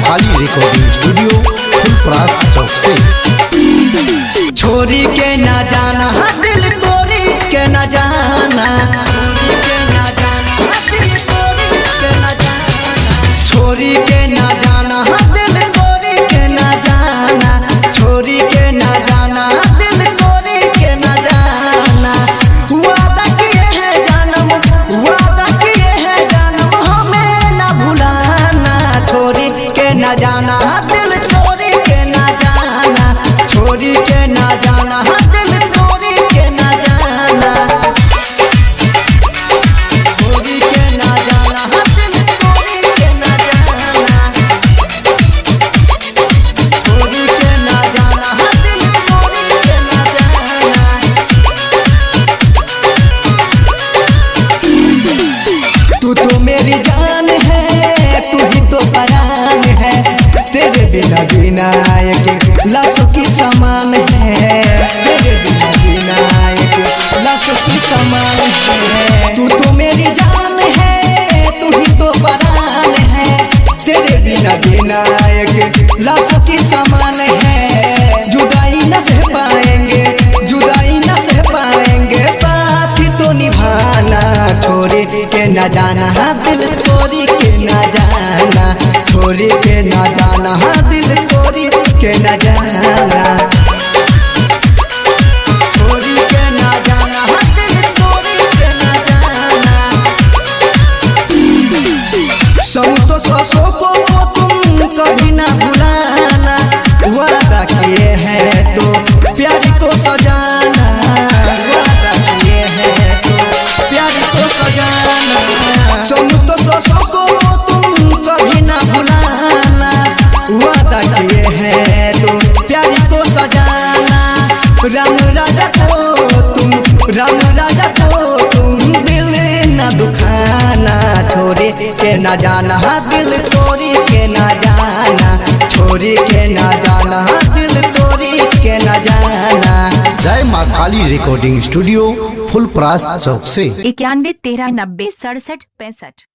खाली recording studio Phulparas चौक से। छोरी के ना जाना दिल तोरी के ना जाना, छोरी के ना जाना दिल तोरी के ना जाना, छोरी के ना जाना दिल तोरी के ना जाना। वादा किए है जानम, वादा किए है जानम हमें ना भुलाना। छोरी के ना जाना दिल तोरी के ना जाना, छोरी के ना जाना दिल तोरी के ना जाना, छोरी के ना जाना दिल तोरी के ना जाना, छोरी के ना जाना दिल तोरी के ना जाना। तू तो मेरी जान है, तू ही तो परान है, तेरे बिना जीना एक लाशों की समान है, तेरे बिना जीना एक लाशों की समान है। तू तो मेरी जान है, तू ही तो परान है, तेरे बिना जीना एक लाशों की समान है। जुदाई न सह पाएंगे, जुदाई न सह पाएंगे, साथ तो निभाना। छोरी के ना जाना दिल तोरी के ना जाना, छोरी के ना जाना दिल तोरी के ना जाना, छोरी के ना जाना दिल तोरी के ना जाना। संतोषों को तुम कभी ना भुलाना, वादा किए हैं तो प्यारी को सजाना, वादा किए हैं तो प्यारी को सजाना। संतोषों को तुम कभी ना भुलाना, वादा किए हैं तो प्यारी को सजाना। राम राजा को तुम, राम राजा को तुम दिल न दुखाना। छोरी के ना जाना दिल तोरी के ना जाना, छोरी के ना जाना दिल तोरी के ना जाना। जय माँ काली रिकॉर्डिंग स्टूडियो फुलपरास चौक से। 91 13 90 67 65।